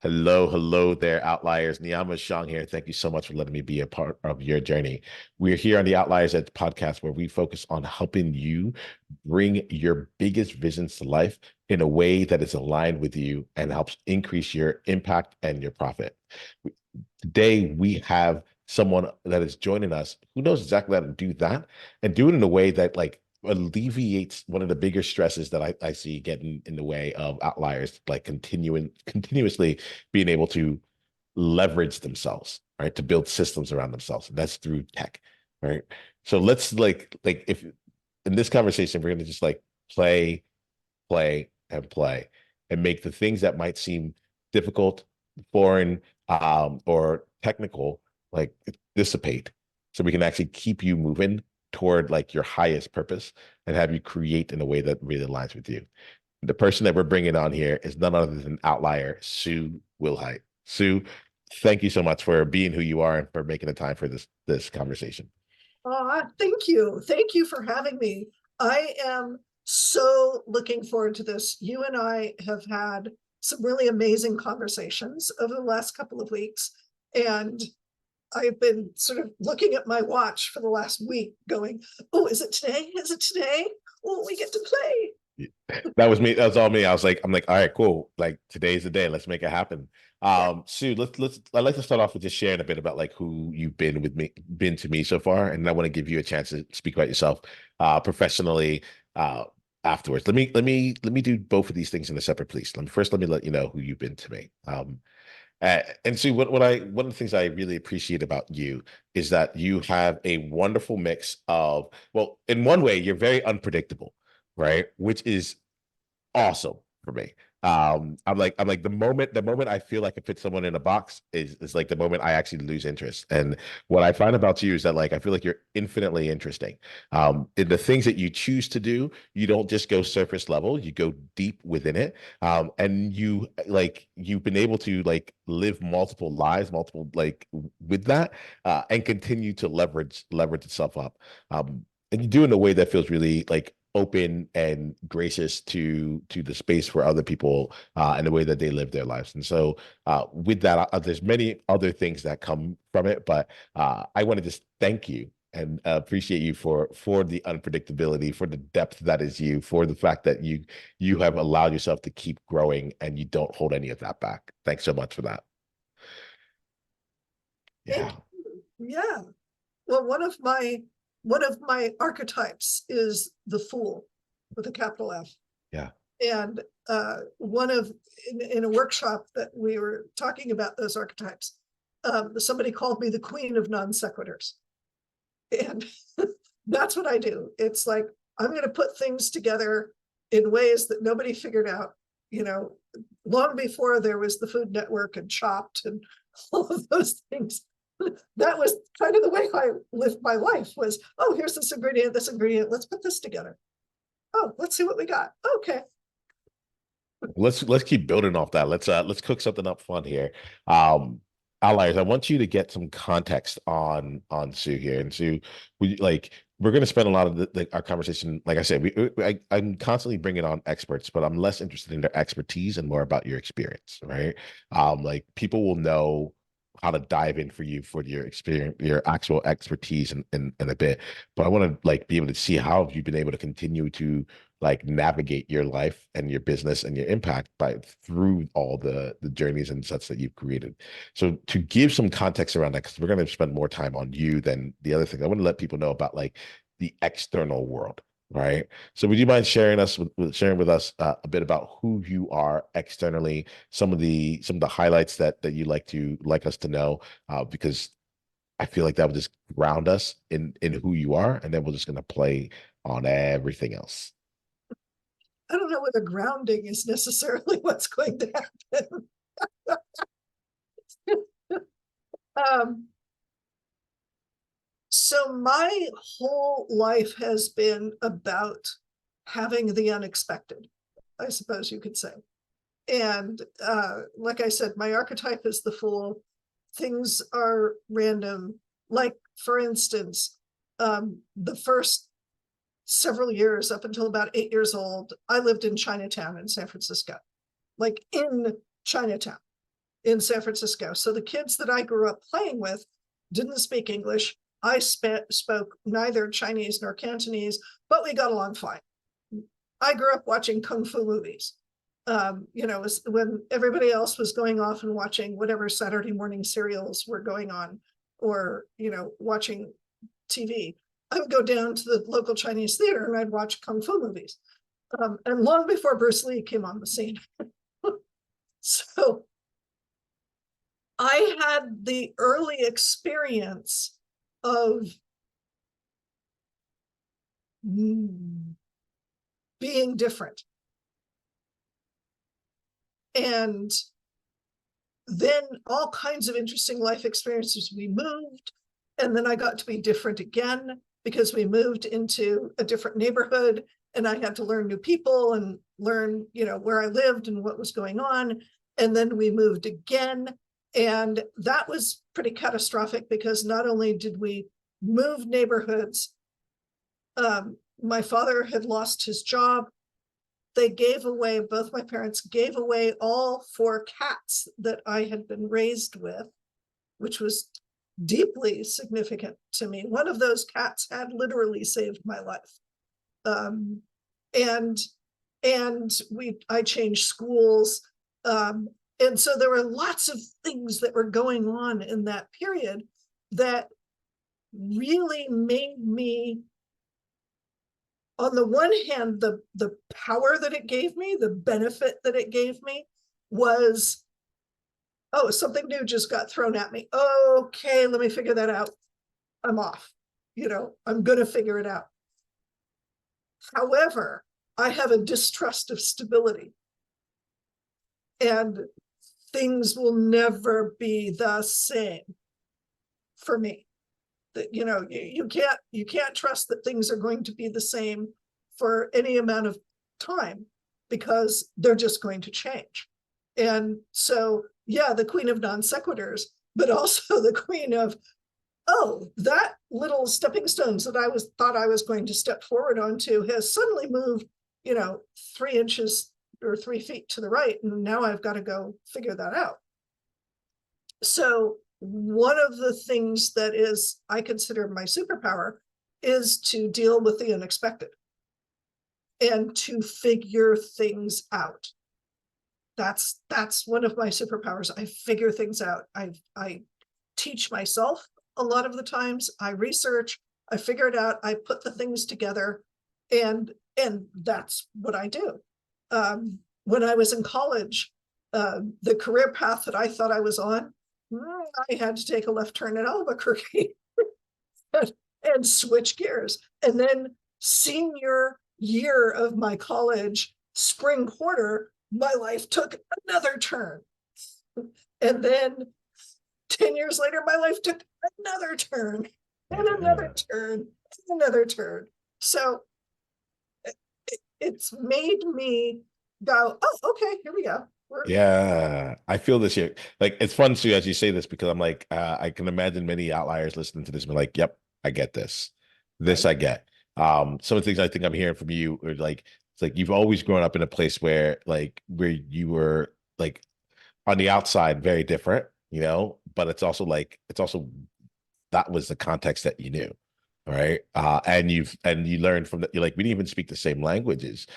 Hello, hello there, Outliers. Niiamah Shang here. Thank you so much for letting me be a part of your journey. We're here on the Outliers Edge podcast where we focus on helping you bring your biggest visions to life in a way that is aligned with you and helps increase your impact and your profit. Today, we have someone that is joining us who knows exactly how to do that and do it in a way that alleviates one of the bigger stresses that I see getting in the way of outliers, like continuously being able to leverage themselves, right? To build systems around themselves. And that's through tech, right? So let's if in this conversation, we're gonna just play, play, and play and make the things that might seem difficult, foreign, or technical, like dissipate so we can actually keep you moving toward like your highest purpose and have you create in a way that really aligns with you. The person that we're bringing on here is none other than outlier Sue Wilhite. Sue, thank you so much for being who you are and for making the time for this conversation. Thank you. Thank you for having me. I am so looking forward to this. You and I have had some really amazing conversations over the last couple of weeks, and I've been sort of looking at my watch for the last week going, oh, is it today? Is it today? Oh, we get to play. That was me. That was all me. I'm like, all right, cool. Like today's the day. Let's make it happen. Yeah. Sue, I'd like to start off with just sharing a bit about like who you've been to me so far. And I want to give you a chance to speak about yourself professionally afterwards. Let me do both of these things in a separate piece. Let me let you know who you've been to me. And see one of the things I really appreciate about you is that you have a wonderful mix of, well, in one way, you're very unpredictable, right? Which is awesome for me. I'm like the moment I feel like I fit someone in a box is like the moment I actually lose interest. And what I find about you is that like I feel like you're infinitely interesting. In the things that you choose to do, you don't just go surface level, you go deep within it. And you've been able to like live multiple lives, multiple like with that, and continue to leverage itself up. And you do it in a way that feels really like open and gracious to the space for other people and the way that they live their lives. And so with that, there's many other things that come from it, but I want to just thank you and appreciate you for the unpredictability, for the depth that is you, for the fact that you have allowed yourself to keep growing and you don't hold any of that back. Thanks so much for that. Thank Yeah. you. Yeah. Well, one of my archetypes is the fool with a capital F. Yeah. And one of in a workshop that we were talking about those archetypes, somebody called me the queen of non sequiturs, and that's what I do. It's like I'm going to put things together in ways that nobody figured out. You know, long before there was the Food Network and Chopped and all of those things. That was kind of the way I lived my life. Was, oh, here's this ingredient, let's put this together. Oh, let's see what we got. Okay. Let's keep building off that. Let's cook something up fun here. Um, Allies, I want you to get some context on Sue here. And Sue, we're going to spend a lot of our conversation. Like I said, I'm constantly bringing on experts, but I'm less interested in their expertise and more about your experience, right? Like people will know how to dive in for you for your experience, your actual expertise in a bit. But I want to like be able to see how have you been able to continue to like navigate your life and your business and your impact by through all the journeys and such that you've created. So to give some context around that, because we're going to spend more time on you than the other things, I want to let people know about like the external world, right? So would you mind sharing with us a bit about who you are externally, some of the highlights that you like us to know, because I feel like that would just ground us in who you are, and then we're just going to play on everything else. I don't know whether grounding is necessarily what's going to happen. um, so my whole life has been about having the unexpected, I suppose you could say. And like I said, my archetype is the fool. Things are random. Like, for instance, the first several years, up until about 8 years old, I lived in Chinatown in San Francisco, like in Chinatown. in San Francisco. So the kids that I grew up playing with didn't speak English. I spoke neither Chinese nor Cantonese, but we got along fine. I grew up watching Kung Fu movies. When everybody else was going off and watching whatever Saturday morning serials were going on, or, watching TV, I would go down to the local Chinese theater and I'd watch Kung Fu movies. And long before Bruce Lee came on the scene. So I had the early experience of being different. And then all kinds of interesting life experiences. We moved, and then I got to be different again because we moved into a different neighborhood, and I had to learn new people and learn, where I lived and what was going on. And then we moved again. And that was pretty catastrophic because not only did we move neighborhoods, my father had lost his job. They gave away, both my parents gave away all 4 cats that I had been raised with, which was deeply significant to me. One of those cats had literally saved my life. I changed schools. And so there were lots of things that were going on in that period that really made me, on the one hand, the power that it gave me, the benefit that it gave me was, oh, something new just got thrown at me. Okay, let me figure that out. I'm off. I'm going to figure it out. However, I have a distrust of stability. And things will never be the same for me. That you can't trust that things are going to be the same for any amount of time, because they're just going to change. And so, yeah, the queen of non sequiturs, but also the queen of, oh, that little stepping stones that I thought I was going to step forward onto has suddenly moved, 3 inches or 3 feet to the right, and now I've got to go figure that out. So one of the things that I consider my superpower is to deal with the unexpected and to figure things out. That's one of my superpowers. I figure things out. I teach myself a lot of the times. I research, I figure it out, I put the things together, and that's what I do. When I was in college, the career path that I thought I was on, I had to take a left turn at Albuquerque and switch gears. And then senior year of my college, spring quarter, my life took another turn. And then 10 years later, my life took another turn and another turn and another turn. So it's made me go, oh, okay, here we go. Yeah, I feel this here. Like, it's fun too as you say this, because I'm like, I can imagine many outliers listening to this and be like, yep, I get this. This I get. Some of the things I think I'm hearing from you are like, it's like you've always grown up in a place where you were like on the outside very different, but it's also that was the context that you knew. Right. And you learned from that. You're like, we didn't even speak the same languages,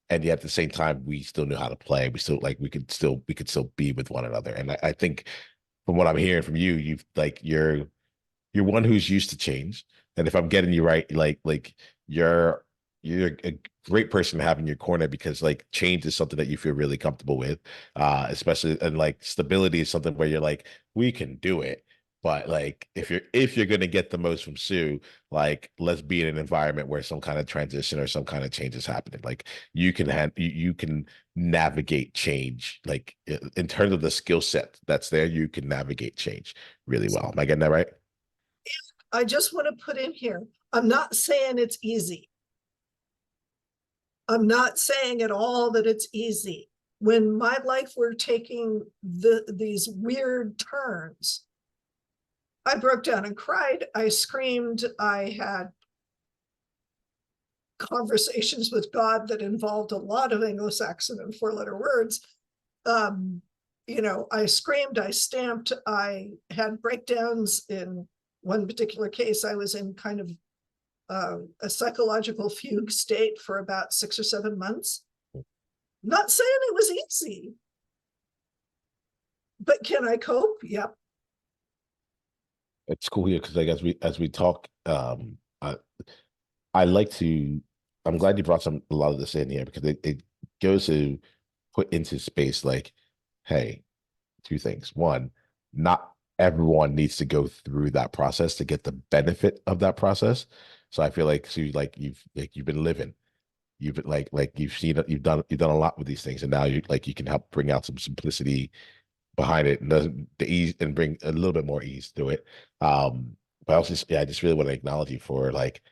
and yet at the same time, we still knew how to play. We still we could still be with one another. And I think from what I'm hearing from you, you're one who's used to change. And if I'm getting you right, you're a great person to have in your corner, because change is something that you feel really comfortable with, especially, and stability is something where you're like, we can do it. But if you're gonna get the most from Sue, let's be in an environment where some kind of transition or some kind of change is happening. You can navigate change. In terms of the skill set that's there, you can navigate change really well. Am I getting that right? I just want to put in here, I'm not saying it's easy. I'm not saying at all that it's easy. When my life were taking these weird turns, I broke down and cried. I screamed. I had conversations with God that involved a lot of Anglo-Saxon and 4-letter words. I screamed, I stamped, I had breakdowns. In one particular case, I was in kind of a psychological fugue state for about 6 or 7 months. Not saying it was easy, but can I cope? Yep. It's cool here because like as we talk, I like to. I'm glad you brought a lot of this in here because it goes to put into space like, hey, two things. One, not everyone needs to go through that process to get the benefit of that process. So I feel like, so you've been living, you've been you've seen it, you've done a lot with these things, and now you can help bring out some simplicity behind it and the ease and bring a little bit more ease to it. But I also I just really want to acknowledge you for like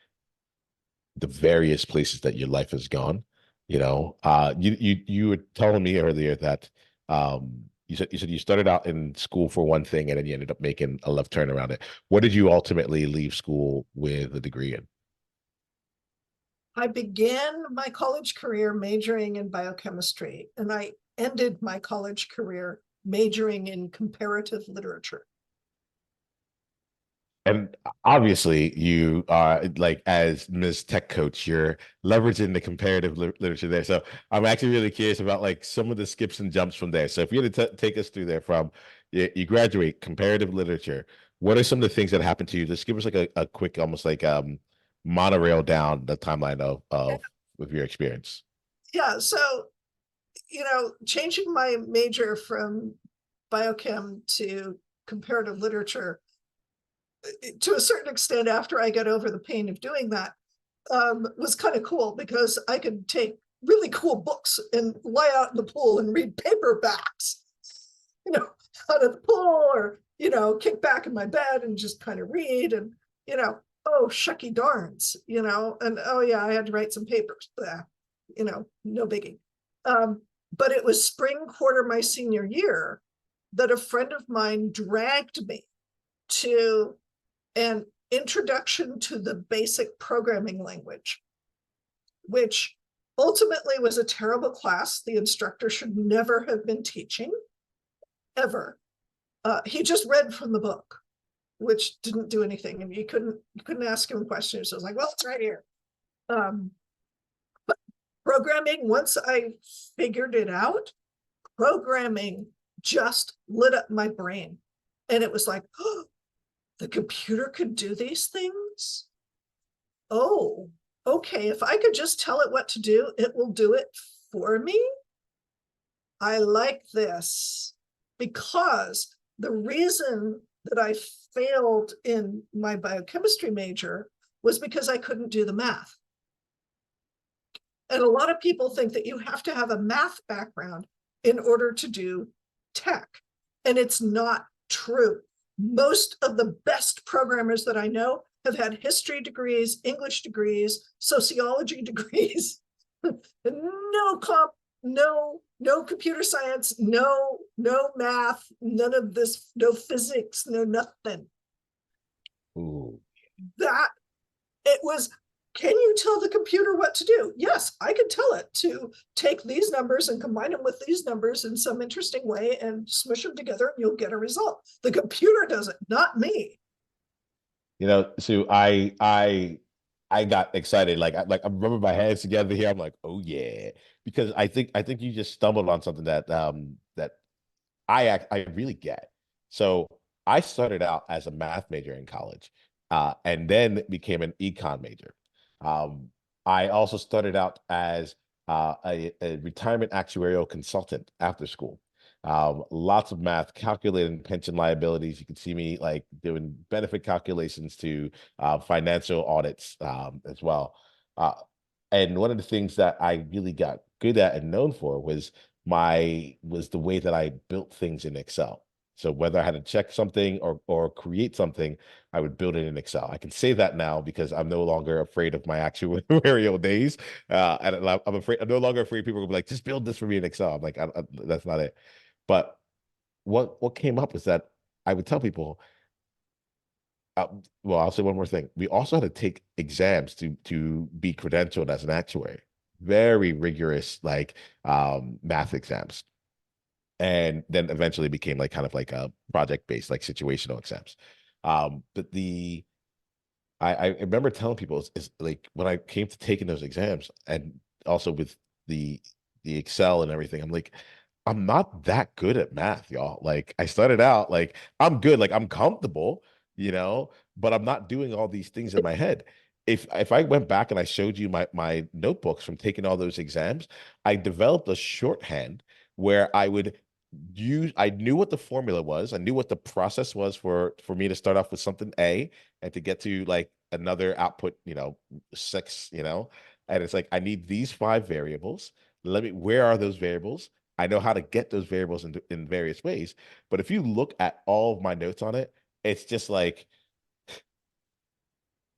the various places that your life has gone. You were telling me earlier that you said you started out in school for one thing and then you ended up making a left turn around it. What did you ultimately leave school with a degree in? I began my college career majoring in biochemistry, and I ended my college career majoring in comparative literature. And obviously, you are like as Ms. Tech Coach, you're leveraging the comparative literature there. So I'm actually really curious about like some of the skips and jumps from there. So if you had to take us through there from you graduate comparative literature, what are some of the things that happened to you? Just give us like a quick, almost like monorail down the timeline of your experience. Yeah, so changing my major from biochem to comparative literature, to a certain extent, after I got over the pain of doing that, was kind of cool because I could take really cool books and lie out in the pool and read paperbacks, you know, out of the pool, or, kick back in my bed and just kind of read, and, oh, shucky darns, and oh yeah, I had to write some papers, no biggie. But it was spring quarter my senior year that a friend of mine dragged me to an introduction to the basic programming language, which ultimately was a terrible class. The instructor should never have been teaching, ever. He just read from the book, which didn't do anything, and you couldn't ask him questions. So I was like, well, it's right here. But programming, once I figured it out, programming just lit up my brain, and it was like, oh, the computer could do these things. Oh, okay, if I could just tell it what to do, it will do it for me. I like this, because the reason that I failed in my biochemistry major was because I couldn't do the math. And a lot of people think that you have to have a math background in order to do tech. And it's not true. Most of the best programmers that I know have had history degrees, English degrees, sociology degrees, no computer science, no math, none of this, no physics, no nothing. Ooh. That it was, can you tell the computer what to do? Yes, I can tell it to take these numbers and combine them with these numbers in some interesting way and smush them together, and you'll get a result. The computer does it, not me. Sue, I got excited. I remember my hands together here. I'm like, oh yeah, because I think you just stumbled on something that I really get. So I started out as a math major in college, and then became an econ major. Um, I also started out as a retirement actuarial consultant after school. Lots of math, calculating pension liabilities. You can see me like doing benefit calculations to financial audits as well. Uh, and one of the things that I really got good at and known for was the way that I built things in Excel. So whether I had to check something or create something, I would build it in Excel. I can say that now because I'm no longer afraid of my actuarial days. And I'm no longer afraid people will be like, just build this for me in Excel. I'm like, that's not it. But what came up is that I would tell people, uh, well, I'll say one more thing. We also had to take exams to be credentialed as an actuary. Very rigorous, like math exams. and then eventually became like kind of like a project based, like situational exams. But I remember telling people is like when I came to taking those exams and also with the the Excel and everything, I'm like, I'm not that good at math, y'all. Like I started out like I'm good, like I'm comfortable, but I'm not doing all these things in my head. If I went back and I showed you my notebooks from taking all those exams, I developed a shorthand where I would use I knew what the formula was, I knew what the process was for me to start off with something A and to get to like another output, six, and it's like I need these five variables. Where are those variables? I know how to get those variables in various ways. But if you look at all of my notes on it, it's just like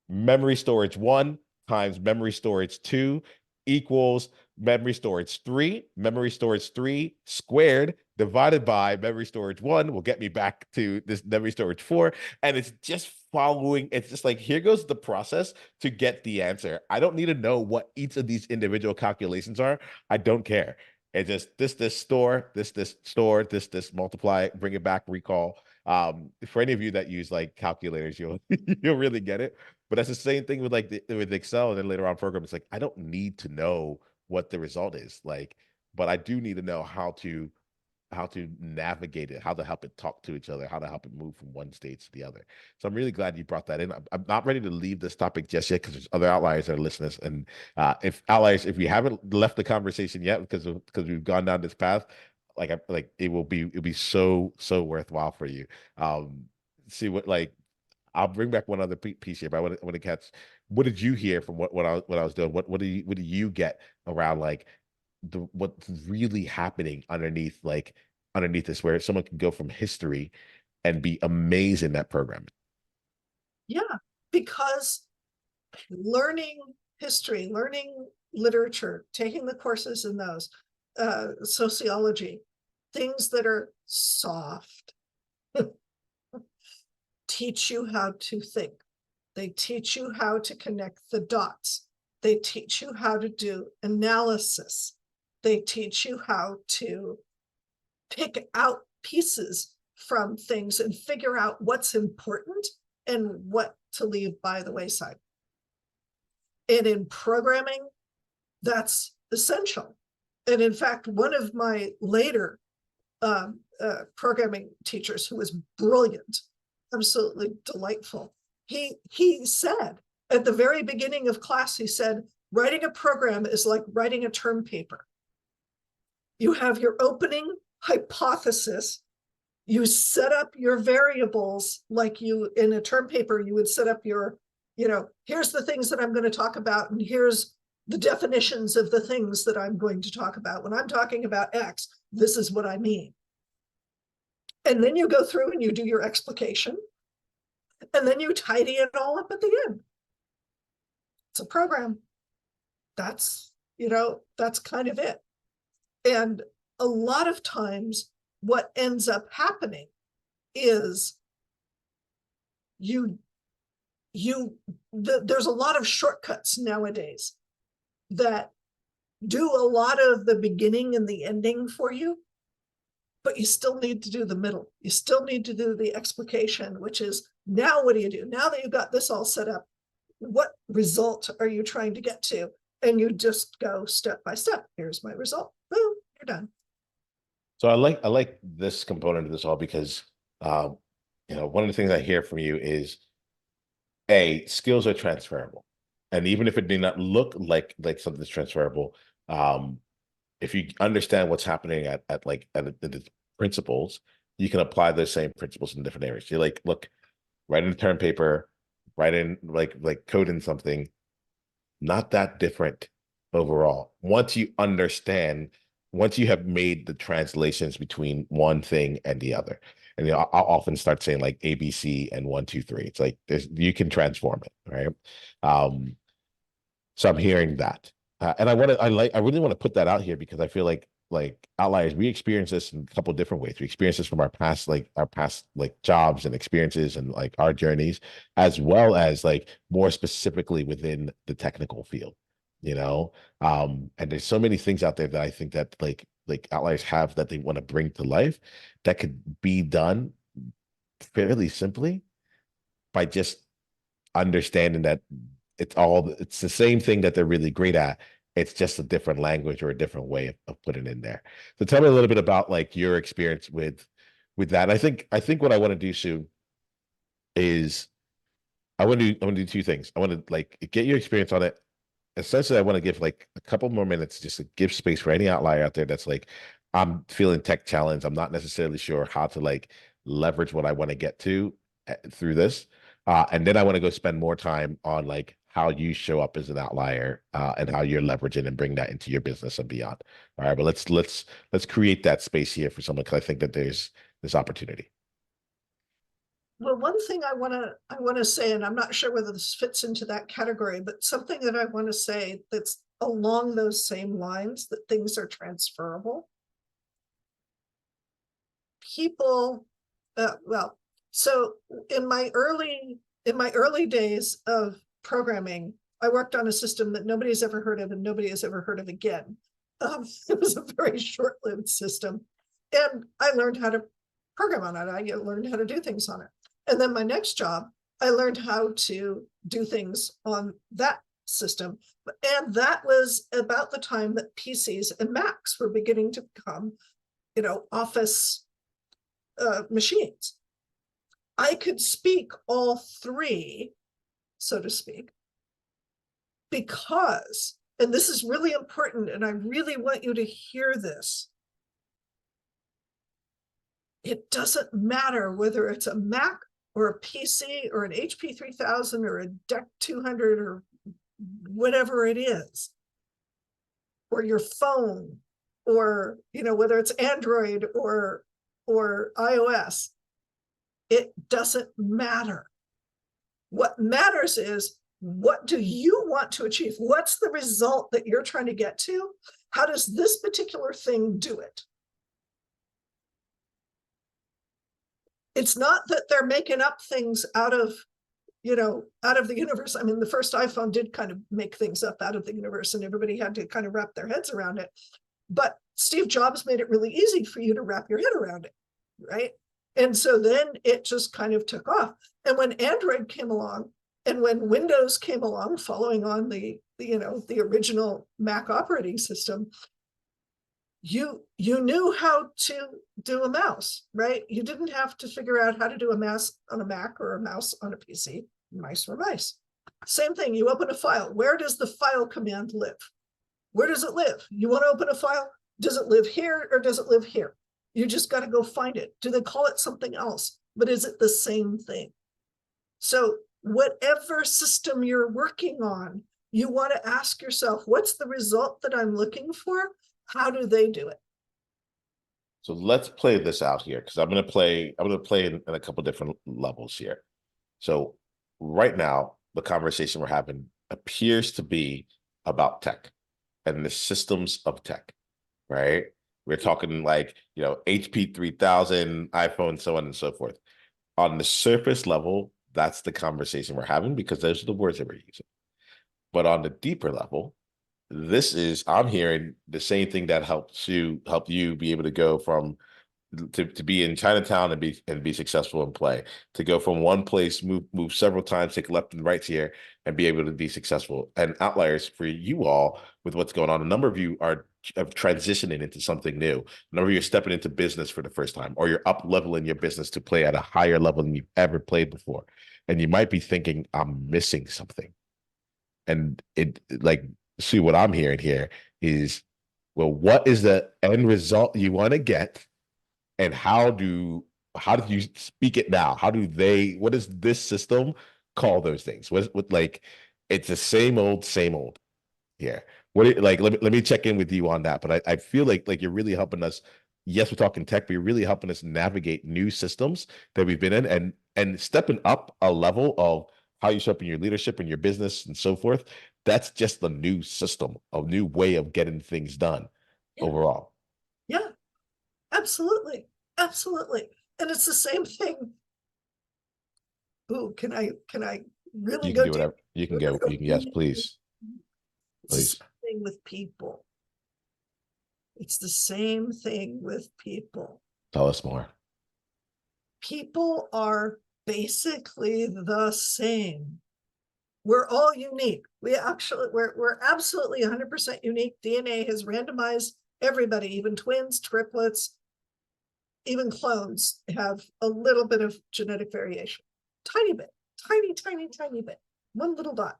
memory storage 1 times memory storage 2 equals memory storage 3 squared divided by memory storage 1 will get me back to this memory storage 4. And it's just following, it's just like, here goes the process to get the answer. I don't need to know what each of these individual calculations are. I don't care. It's just this store, this store, this multiply, bring it back, recall. For any of you that use like calculators, you'll really get it. But that's the same thing with like with Excel and then later on program. It's like I don't need to know what the result is like, but I do need to know how to navigate it, how to help it talk to each other, how to help it move from one state to the other. So I'm really glad you brought that in. I'm not ready to leave this topic just yet because there's other outliers that are listening. And if you haven't left the conversation yet because we've gone down this path, like it'll be so worthwhile for you. See what like I'll bring back one other piece here, but I want to catch. What did you hear from what I was doing? What do you get around like what's really happening underneath this, where someone can go from history and be amazing at programming? Yeah, because learning history, learning literature, taking the courses in those, sociology, things that are soft, teach you how to think. They teach you how to connect the dots. They teach you how to do analysis. They teach you how to pick out pieces from things and figure out what's important and what to leave by the wayside. And in programming, that's essential. And in fact, one of my later programming teachers, who was brilliant, absolutely delightful, he said at the very beginning of class, he said, writing a program is like writing a term paper. You have your opening hypothesis, you set up your variables like you in a term paper, you would set up your, here's the things that I'm going to talk about, and here's the definitions of the things that I'm going to talk about. When I'm talking about X, this is what I mean. And then you go through and you do your explication, and then you tidy it all up at the end. It's a program. That's kind of it. And a lot of times what ends up happening is there's a lot of shortcuts nowadays that do a lot of the beginning and the ending for you, but you still need to do the middle. You still need to do the explication, which is, now what do you do? Now that you've got this all set up, what result are you trying to get to? And you just go step by step. Here's my result. Boom, you're done. So I like this component of this all because one of the things I hear from you is skills are transferable. And even if it may not look like something that's transferable, if you understand what's happening at the principles, you can apply those same principles in different areas. You're like, look, write in a term paper, write in like code in something, not that different overall. Once you have made the translations between one thing and the other, and I'll often start saying like ABC and 1, 2, 3. It's like you can transform it, right? So I'm hearing that, and I really want to put that out here because I feel like outliers, we experience this in a couple of different ways. We experience this from our past like jobs and experiences and like our journeys, as well as like more specifically within the technical field. And there's so many things out there that I think that like like outliers have that they want to bring to life that could be done fairly simply by just understanding that it's the same thing that they're really great at. It's just a different language or a different way of putting it in there. So tell me a little bit about like your experience with that. I think what I want to do, Sue, is I want to do two things. I want to like get your experience on it. Essentially, I want to give like a couple more minutes just to give space for any outlier out there that's like, I'm feeling tech challenged. I'm not necessarily sure how to like leverage what I want to get to through this. And then I want to go spend more time on like how you show up as an outlier and how you're leveraging and bring that into your business and beyond. All right, but let's create that space here for someone because I think that there's this opportunity. Well, one thing I want to say, and I'm not sure whether this fits into that category, but something that I want to say that's along those same lines, that things are transferable. People, well, so in my early days of programming, I worked on a system that nobody's ever heard of and nobody has ever heard of again. It was a very short-lived system, and I learned how to program on it. I learned how to do things on it. And then my next job, I learned how to do things on that system. And that was about the time that PCs and Macs were beginning to become, office machines. I could speak all three, so to speak, because, and this is really important, and I really want you to hear this, it doesn't matter whether it's a Mac or a PC or an HP 3000 or a DEC 200 or whatever it is, or your phone, or whether it's Android or iOS, it doesn't matter. What matters is, what do you want to achieve? What's the result that you're trying to get to? How does this particular thing do it? It's not that they're making up things out of the universe. I mean, the first iPhone did kind of make things up out of the universe, and everybody had to kind of wrap their heads around it. But Steve Jobs made it really easy for you to wrap your head around it, right? And so then it just kind of took off. And when Android came along, and when Windows came along, following on the original Mac operating system, you knew how to do a mouse, right? You didn't have to figure out how to do a mouse on a Mac or a mouse on a PC. Mice were mice. Same thing, you open a file. Where does the file command live? Where does it live? You want to open a file? Does it live here or does it live here? You just got to go find it. Do they call it something else? But is it the same thing? So whatever system you're working on, you want to ask yourself, what's the result that I'm looking for? How do they do it? So let's play this out here because I'm gonna play in a couple different levels here. So right now, the conversation we're having appears to be about tech and the systems of tech, right? We're talking like, HP 3000, iPhone, so on and so forth. On the surface level, that's the conversation we're having because those are the words that we're using. But on the deeper level, I'm hearing the same thing that helped you be able to go from to be in Chinatown and be successful in play, to go from one place, move several times, take left and rights here, and be able to be successful. And outliers for you all with what's going on. A number of you are transitioning into something new. A number of you are stepping into business for the first time, or you're up leveling your business to play at a higher level than you've ever played before. And you might be thinking, I'm missing something. And it like Sue, what I'm hearing here is, well, what is the end result you want to get? And how do you speak it now? What does this system call those things? What like it's the same old here. Like let me check in with you on that. But I feel like you're really helping us. Yes, we're talking tech, but you're really helping us navigate new systems that we've been in and stepping up a level of how you show up in your leadership and your business and so forth. That's just the new system, a new way of getting things done Yeah. overall. Yeah, absolutely. Absolutely. And it's the same thing. Ooh, can I really You can go do deep? whatever. You can go. You can, yes, please. It's the Please. same thing with people. It's the same thing with people. Tell us more. People are basically the same. We're all unique. We're absolutely 100% unique. DNA has randomized everybody, even twins, triplets, even clones have a little bit of genetic variation. Tiny bit, tiny bit, one little dot.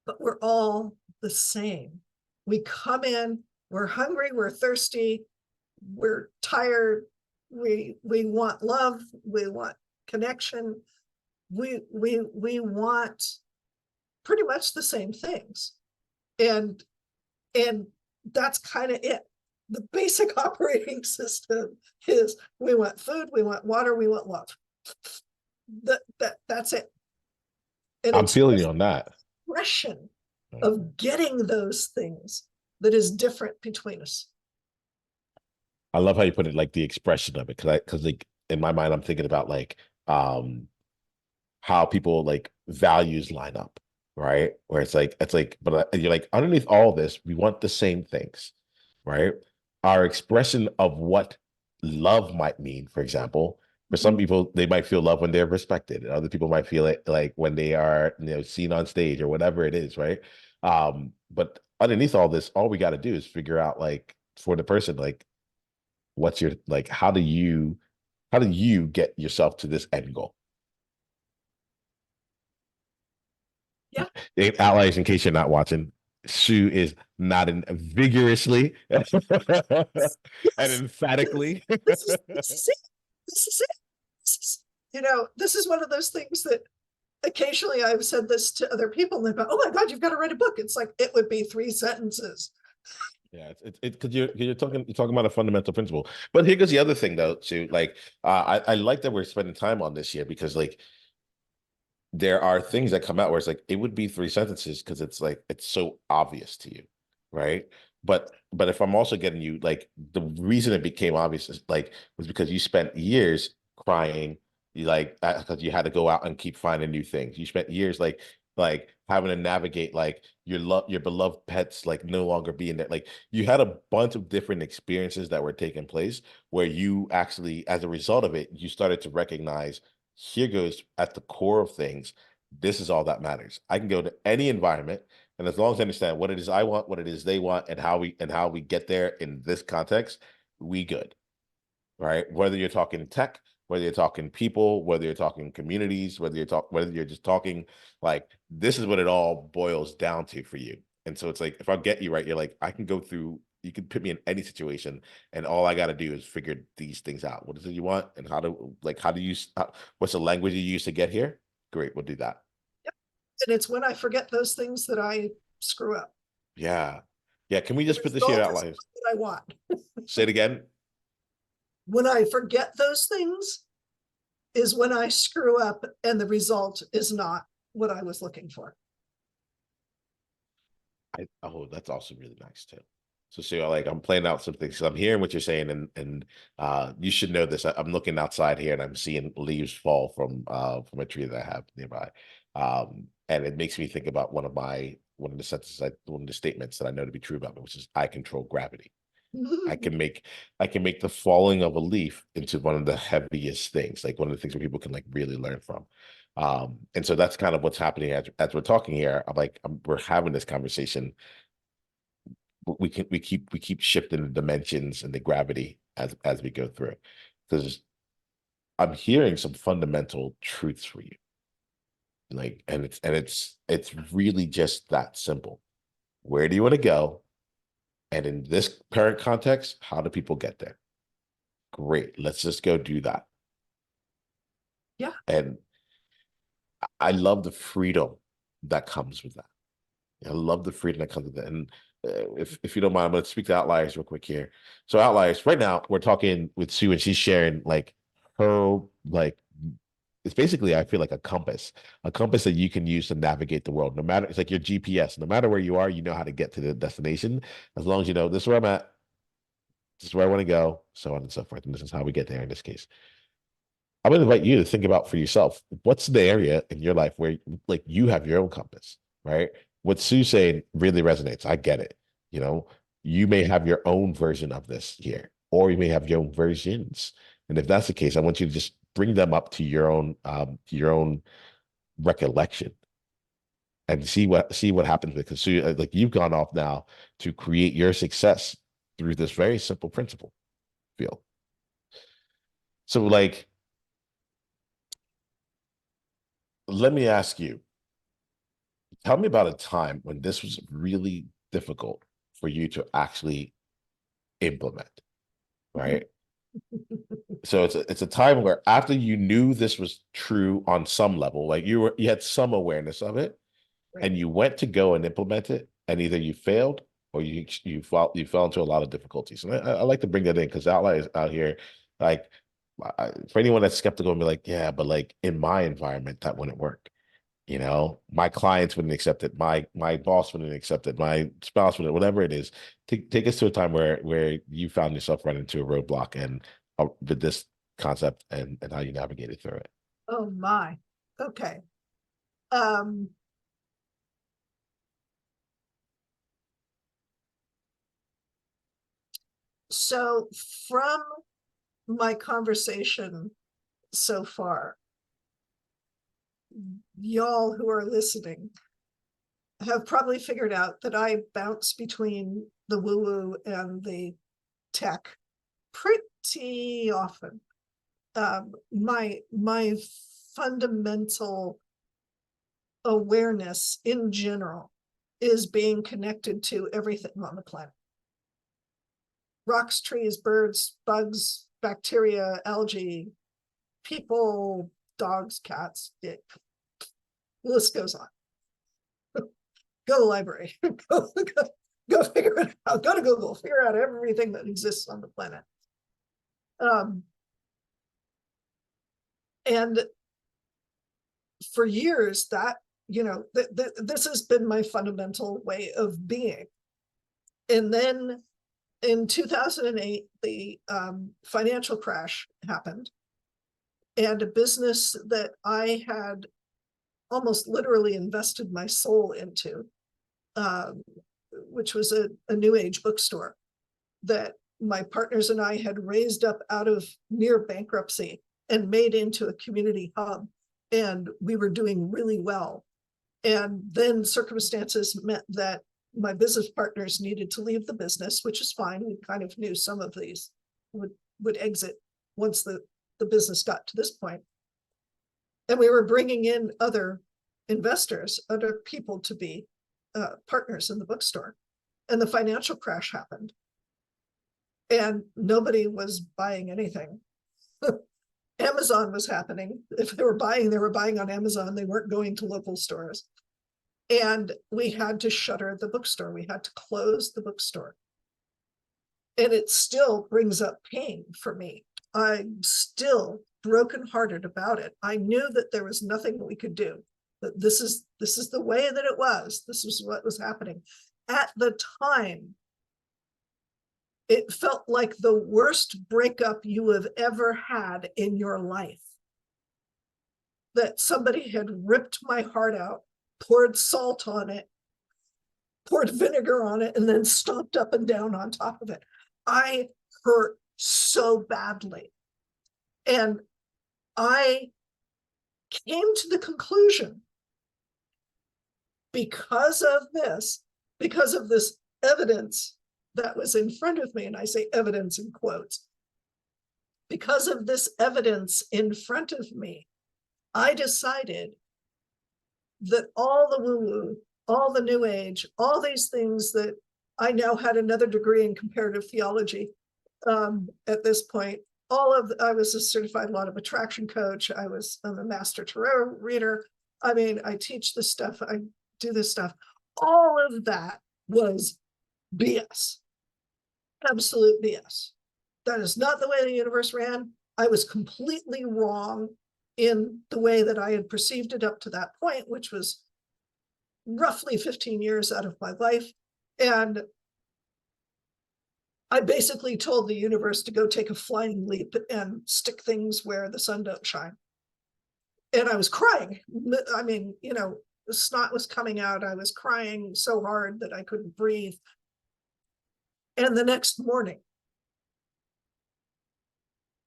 But we're all the same. We come in, we're hungry, we're thirsty, we're tired, we want love, we want connection, we want pretty much the same things. And that's kind of it. The basic operating system is we want food, we want water, we want love. That's it. And I'm it's feeling you on that. expression of getting those things that is different between us. I love how you put it, like the expression of it, because like in my mind, I'm thinking about like how people like values line up, right? Where it's like, but you're like underneath all this, we want the same things, right? Our expression of what love might mean, for example, for some people, they might feel love when they're respected. Other people might feel it like when they are, seen on stage or whatever it is, right? But underneath all this, all we got to do is figure out like for the person, like what's your like, how do you get yourself to this end goal? Yeah. Allies, in case you're not watching, Sue is nodding vigorously and Yes. emphatically. This is it. This is it. This is one of those things that occasionally I've said this to other people and they go, oh my God, you've got to write a book. It's like, it would be 3 sentences. Yeah, it's because you're talking about a fundamental principle. But here goes the other thing though, Sue. Like, I like that we're spending time on this here because like there are things that come out where it's like it would be 3 sentences because it's like it's so obvious to you, right? But if I'm also getting you like the reason it became obvious is like was because you spent years crying, you like because you had to go out and keep finding new things. You spent years like having to navigate like your beloved pets like no longer being there. Like you had a bunch of different experiences that were taking place where you actually, as a result of it, you started to recognize here goes at the core of things. This is all that matters. I can go to any environment, and as long as I understand what it is I want, what it is they want, and how we get there in this context, we good, right? Whether you're talking tech, whether you're talking people, whether you're talking communities, whether you're just talking like this is what it all boils down to for you. And so it's like if I get you right, you're like I can go through. You can put me in any situation, and all I got to do is figure these things out. What is it you want, and how do you what's the language you use to get here? Great, we'll do that. Yep. And it's when I forget those things that I screw up. Yeah, yeah. Can we The just put this here result out is live? what I want. Say it again. When I forget those things is when I screw up and the result is not what I was looking for. Oh, that's also really nice too. So see, like I'm playing out some things. So I'm hearing what you're saying, and you should know this. I'm looking outside here, and I'm seeing leaves fall from a tree that I have nearby, and it makes me think about one of the one of the statements that I know to be true about me, which is I control gravity. I can make the falling of a leaf into one of the heaviest things, like one of the things where people can like really learn from. And so that's kind of what's happening as we're talking here. We're having this conversation. We keep shifting the dimensions and the gravity as we go through, because I'm hearing some fundamental truths for you. Like, and it's really just that simple. Where do you want to go? And in this current context, how do people get there? Great. Let's just go do that. Yeah. And I love the freedom that comes with that. I love the freedom that comes with that. And if you don't mind, I'm going to speak to Outliers real quick here. So Outliers, right now we're talking with Sue, and she's sharing like her like it's basically I feel like a compass that you can use to navigate the world. No matter it's like your GPS. No matter where you are, you know how to get to the destination. As long as you know this is where I'm at, this is where I want to go, so on and so forth. And this is how we get there in this case. I'm going to invite you to think about for yourself what's the area in your life where like you have your own compass, right? What Sue's saying really resonates. I get it. You know, You may have your own version of this here, or you may have your own versions. And if that's the case, I want you to just bring them up to your own recollection and see what happens because so like you've gone off now to create your success through this very simple principle. Feel so like let me ask you, tell me about a time when this was really difficult for you to actually implement, right? So it's a time where after you knew this was true on some level, like you had some awareness of it, Right. and you went to go and implement it, and either you failed or you fell into a lot of difficulties. And I like to bring that in because outliers out here, like for anyone that's skeptical and be like, yeah, but like in my environment that wouldn't work. You know, my clients wouldn't accept it. My boss wouldn't accept it. My spouse wouldn't. Whatever it is, take us to a time where you found yourself running into a roadblock and with this concept and how you navigated through it. Oh my. Okay. Um, so from my conversation so far, y'all who are listening have probably figured out that I bounce between the woo-woo and the tech pretty often. My fundamental awareness in general is being connected to everything on the planet. Rocks, trees, birds, bugs, bacteria, algae, people, dogs, cats, the list goes on. Go to the library, go figure it out, go to Google, figure out everything that exists on the planet. And for years that, this has been my fundamental way of being. And then in 2008, the financial crash happened. And a business that I had almost literally invested my soul into, which was a new age bookstore that my partners and I had raised up out of near bankruptcy and made into a community hub. And we were doing really well. And then circumstances meant that my business partners needed to leave the business, which is fine. We kind of knew some of these would exit once the business got to this point. And we were bringing in other investors, other people to be partners in the bookstore. And the financial crash happened. And nobody was buying anything. Amazon was happening. If they were buying on Amazon. They weren't going to local stores. And we had to shutter the bookstore. We had to close the bookstore. And it still brings up pain for me. I'm still brokenhearted about it. I knew that there was nothing we could do. That this is the way that it was. This was what was happening. At the time, it felt like the worst breakup you have ever had in your life. That somebody had ripped my heart out, poured salt on it, poured vinegar on it, and then stomped up and down on top of it. I hurt so badly. And I came to the conclusion because of this evidence that was in front of me, and I say evidence in quotes, because of this evidence in front of me, I decided that all the woo-woo, all the new age, all these things that I now had another degree in comparative theology at this point, I was a certified law of attraction coach. I'm a master tarot reader. I mean, I teach this stuff. I do this stuff. All of that was BS, absolute BS. That is not the way the universe ran. I was completely wrong in the way that I had perceived it up to that point, which was roughly 15 years out of my life. And I basically told the universe to go take a flying leap and stick things where the sun don't shine. And I was crying. I mean, the snot was coming out. I was crying so hard that I couldn't breathe. And the next morning,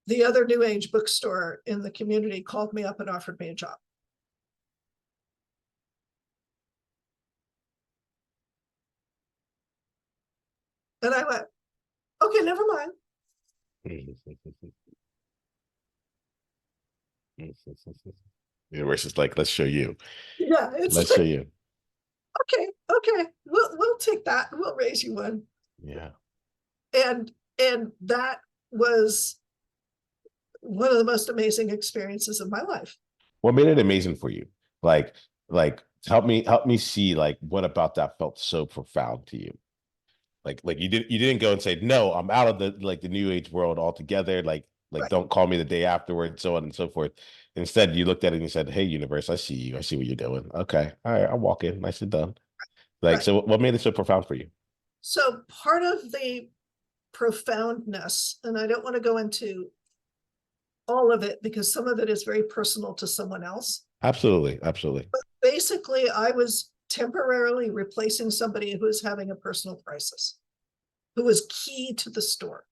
the other New Age bookstore in the community called me up and offered me a job. And I went, okay, never mind. Universe is like, let's show you. Yeah, it's Let's like, show you. okay, we'll take that. We'll raise you one. Yeah. And that was one of the most amazing experiences of my life. What made it amazing for you? Like help me see like what about that felt so profound to you? Like you didn't go and say, no, I'm out of the new age world altogether. Like Right, don't call me the day afterwards, so on and so forth. Instead, you looked at it and you said, hey, universe, I see you. I see what you're doing. Okay. All right, I'll walk in. Nicely done. Like, right. so what made it so profound for you? So part of the profoundness, and I don't want to go into all of it because some of it is very personal to someone else. Absolutely, absolutely. But basically, I was temporarily replacing somebody who was having a personal crisis, who was key to the store.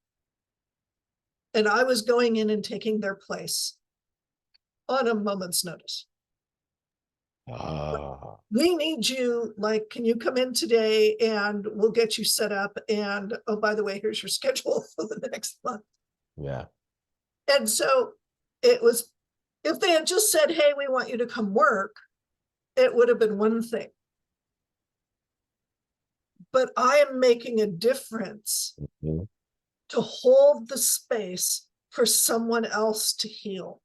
And I was going in and taking their place on a moment's notice. Ah, We need you, like, can you come in today and we'll get you set up? And oh, by the way, here's your schedule for the next month. yeah. And so it was, if they had just said, hey, we want you to come work, it would have been one thing. But I am making a difference Mhm. to hold the space for someone else to heal.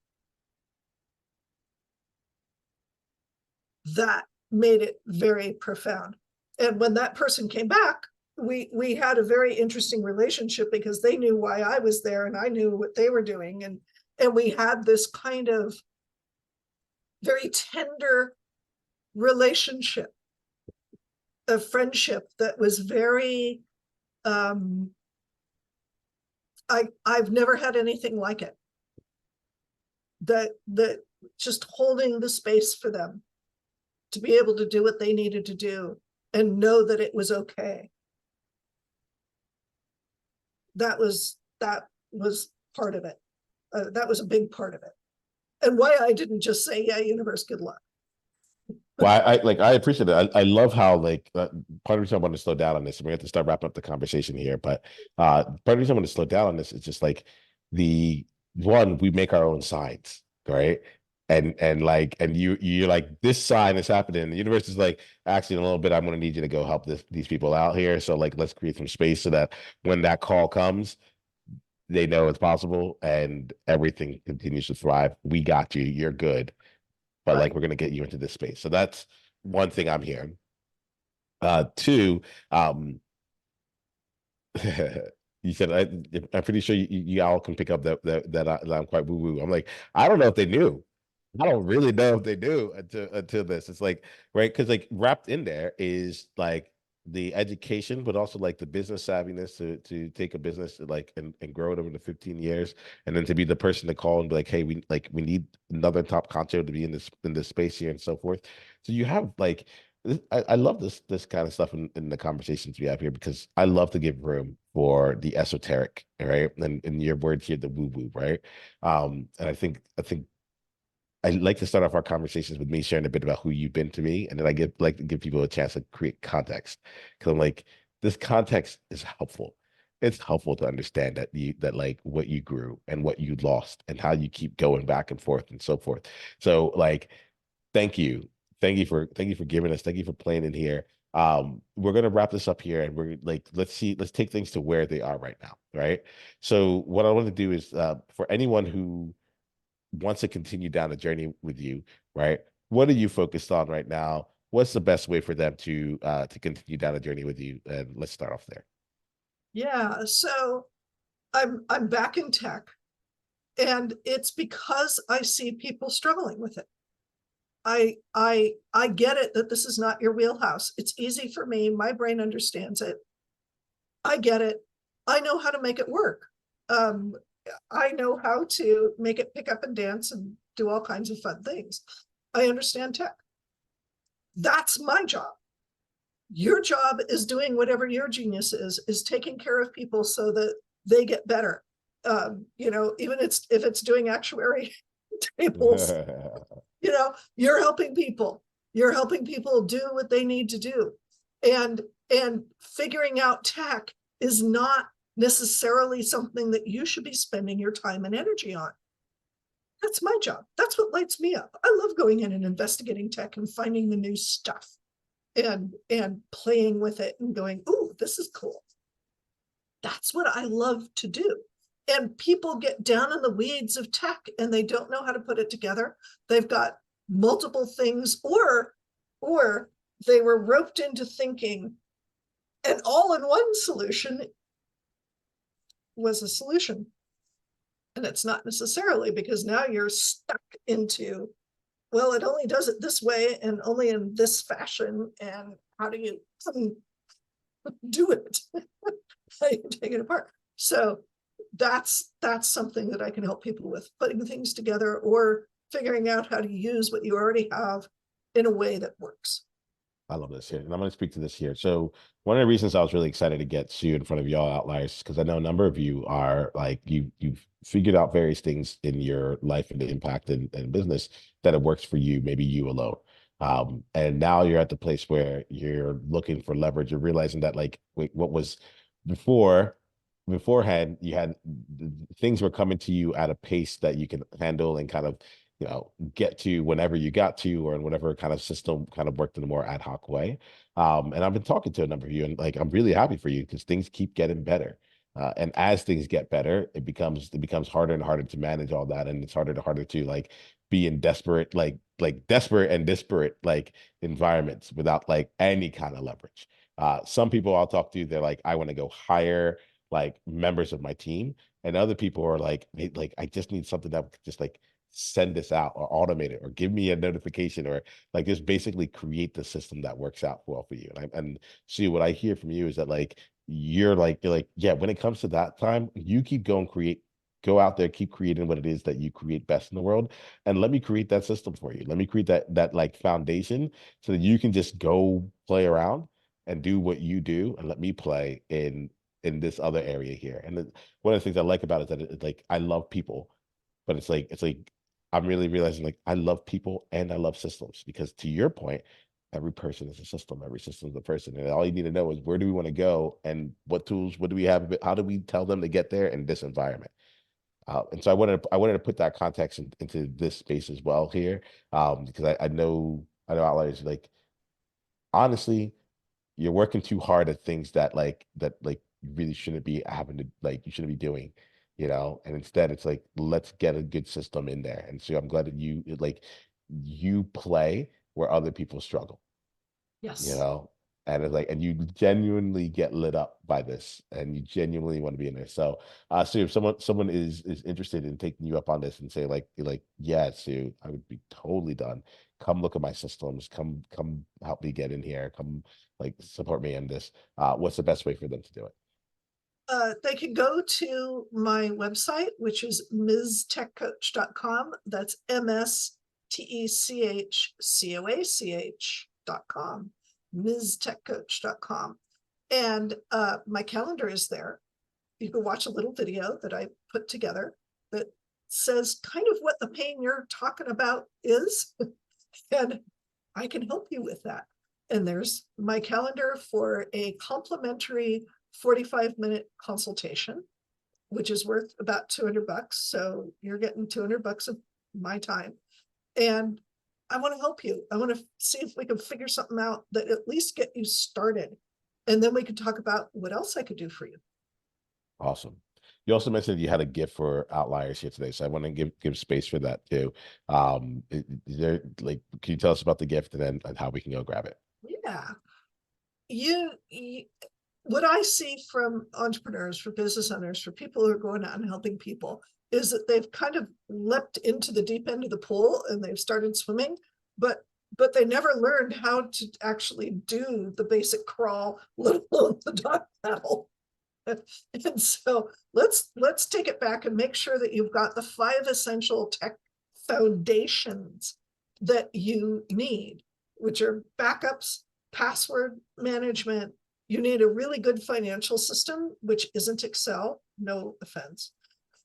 That made it very profound. And when that person came back, we had a very interesting relationship because they knew why I was there and I knew what they were doing. And we had this kind of very tender relationship, a friendship that was very I've never had anything like it. That just holding the space for them to be able to do what they needed to do and know that it was okay. That was part of it. That was a big part of it. And why I didn't just say, yeah, universe, good luck. Well, I appreciate it. I love how like part of the reason I want to slow down on this, and we have to start wrapping up the conversation here. But part of the reason I want to slow down on this is just like the one, we make our own signs, right? And you're like, this sign is happening. The universe is like, actually, in a little bit, I'm gonna need you to go help these people out here. So like let's create some space so that when that call comes, they know it's possible and everything continues to thrive. We got you, you're good, but Right. like we're gonna get you into this space. So that's one thing I'm hearing. Two, you said I'm pretty sure you all can pick up that I'm quite woo woo. I'm like, I don't know if they knew. I don't really know if they knew until this. It's like, right, because like wrapped in there is like the education, but also like the business savviness to take a business like and grow it over the 15 years, and then to be the person to call and be like, hey, we need another top content to be in this space here and so forth. So you have like I love this kind of stuff in the conversations we have here because I love to give room for the esoteric, right? And in your word here, the woo woo, right? And I think I like to start off our conversations with me sharing a bit about who you've been to me, and then like to give people a chance to create context because I'm like this context is helpful. It's helpful to understand that like what you grew and what you lost and how you keep going back and forth and so forth. So like, thank you, thank you for giving us, thank you for playing in here. We're gonna wrap this up here, and we're like, let's take things to where they are right now, right? So what I want to do is for anyone who wants to continue down the journey with you, right? What are you focused on right now? What's the best way for them to continue down the journey with you? And let's start off there. Yeah. So I'm back in tech, and it's because I see people struggling with it. I get it that this is not your wheelhouse. It's easy for me. My brain understands it. I get it. I know how to make it work. Um, I know how to make it pick up and dance and do all kinds of fun things. I understand tech. That's my job. Your job is doing whatever your genius is taking care of people so that they get better. Even if it's doing actuary tables, you're helping people. You're helping people do what they need to do. And figuring out tech is not necessarily something that you should be spending your time and energy on. That's my job. That's what lights me up. I love going in and investigating tech and finding the new stuff and playing with it and going, ooh, this is cool. That's what I love to do. And people get down in the weeds of tech and they don't know how to put it together. They've got multiple things, or they were roped into thinking an all-in-one solution was a solution. And it's not necessarily, because now you're stuck into, well, it only does it this way and only in this fashion. And how do you do it? How do you take it apart? So that's something that I can help people with, putting things together or figuring out how to use what you already have in a way that works. I love this here, and I'm going to speak to this here. So one of the reasons I was really excited to get Sue in front of y'all outliers, because I know a number of you are like you've figured out various things in your life and the impact and business that it works for you, maybe you alone. And now you're at the place where you're looking for leverage. You're realizing that like what was before beforehand, you had things were coming to you at a pace that you can handle and kind of get to whenever you got to, or in whatever kind of system kind of worked in a more ad hoc way. And I've been talking to a number of you, and like I'm really happy for you because things keep getting better. And as things get better, it becomes harder and harder to manage all that, and it's harder to like be in desperate desperate and disparate like environments without like any kind of leverage. Some people I'll talk to, they're like, I want to go hire like members of my team, and other people are like, I just need something that could just like send this out or automate it or give me a notification or like just basically create the system that works out well for you. And see, what I hear from you is that like you're like yeah, when it comes to that time, you keep going, go out there, keep creating what it is that you create best in the world, and let me create that system for you. Let me create that like foundation so that you can just go play around and do what you do, and let me play in this other area here. And one of the things I like about it is that like I love people, but it's like I'm really realizing like I love people and I love systems, because to your point, every person is a system, every system is a person. And all you need to know is where do we want to go and what tools, what do we have, how do we tell them to get there in this environment? And so I wanted to put that context into this space as well here, because I know outliers like honestly, you're working too hard at things that you really shouldn't be having to like you shouldn't be doing, and instead it's like let's get a good system in there. And so I'm glad that you play where other people struggle, you Yes. know and it's like, and you genuinely get lit up by this and you genuinely want to be in there. So if someone is interested in taking you up on this and say like yeah, Sue, I would be totally done, come look at my systems, come help me get in here, come like support me in this, what's the best way for them to do it? They can go to my website, which is mstechcoach.com. That's mstechcoach.com, mstechcoach.com. And my calendar is there. You can watch a little video that I put together that says kind of what the pain you're talking about is. And I can help you with that. And there's my calendar for a complimentary 45-minute consultation, which is worth about $200. So you're getting $200 of my time. And I want to help you. I want to see if we can figure something out that at least get you started. And then we can talk about what else I could do for you. Awesome. You also mentioned you had a gift for outliers here today, so I want to give space for that too. Is there like, can you tell us about the gift and then how we can go grab it? Yeah. You what I see from entrepreneurs, for business owners, for people who are going out and helping people, is that they've kind of leapt into the deep end of the pool and they've started swimming, but they never learned how to actually do the basic crawl, let alone the dive paddle. And so let's take it back and make sure that you've got the 5 essential tech foundations that you need, which are backups, password management. You need a really good financial system, which isn't Excel, no offense,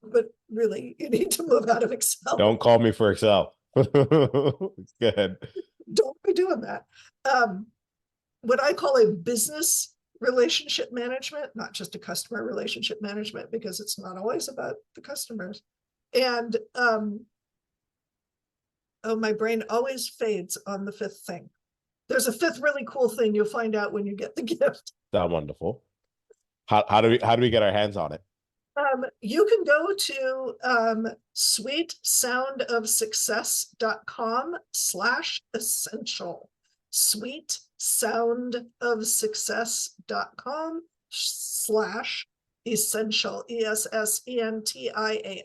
but really you need to move out of Excel. Don't call me for Excel. Go ahead. Don't be doing that. What I call a business relationship management, not just a customer relationship management, because it's not always about the customers. And oh, my brain always fades on the fifth thing. There's a fifth really cool thing you'll find out when you get the gift. That's wonderful. How do we get our hands on it? You can go to sweetsoundofsuccess.com/essential. sweetsoundofsuccess.com/essential. ESSENTIAL.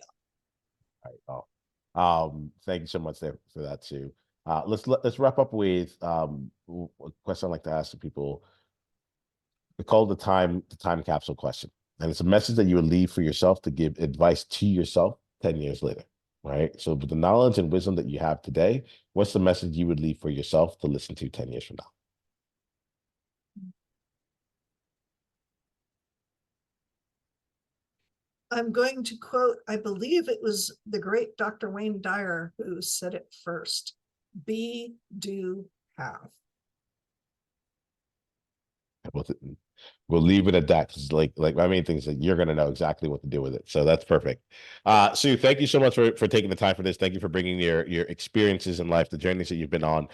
All right. Thank you so much there for that too. Let's wrap up with a question I like to ask the people. We call the time capsule question. And it's a message that you would leave for yourself to give advice to yourself 10 years later. Right. So with the knowledge and wisdom that you have today, what's the message you would leave for yourself to listen to 10 years from now? I'm going to quote, I believe it was the great Dr. Wayne Dyer who said it first. Be, do, have. We'll leave it at that, because like my main thing is that you're going to know exactly what to do with it. So that's perfect. Sue, thank you so much for taking the time for this. Thank you for bringing your experiences in life, the journeys that you've been on,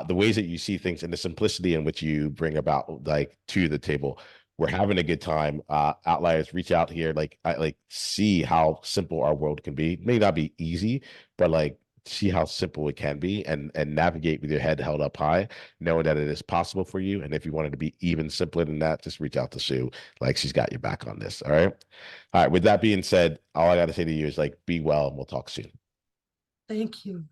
the ways that you see things, and the simplicity in which you bring about like to the table. We're having a good time. Outliers, reach out here. I see how simple our world can be. It may not be easy, but like see how simple it can be, and navigate with your head held up high, knowing that it is possible for you. And if you wanted to be even simpler than that, just reach out to Sue. Like, she's got your back on this. All right. All right. With that being said, all I got to say to you is like, be well, and we'll talk soon. Thank you.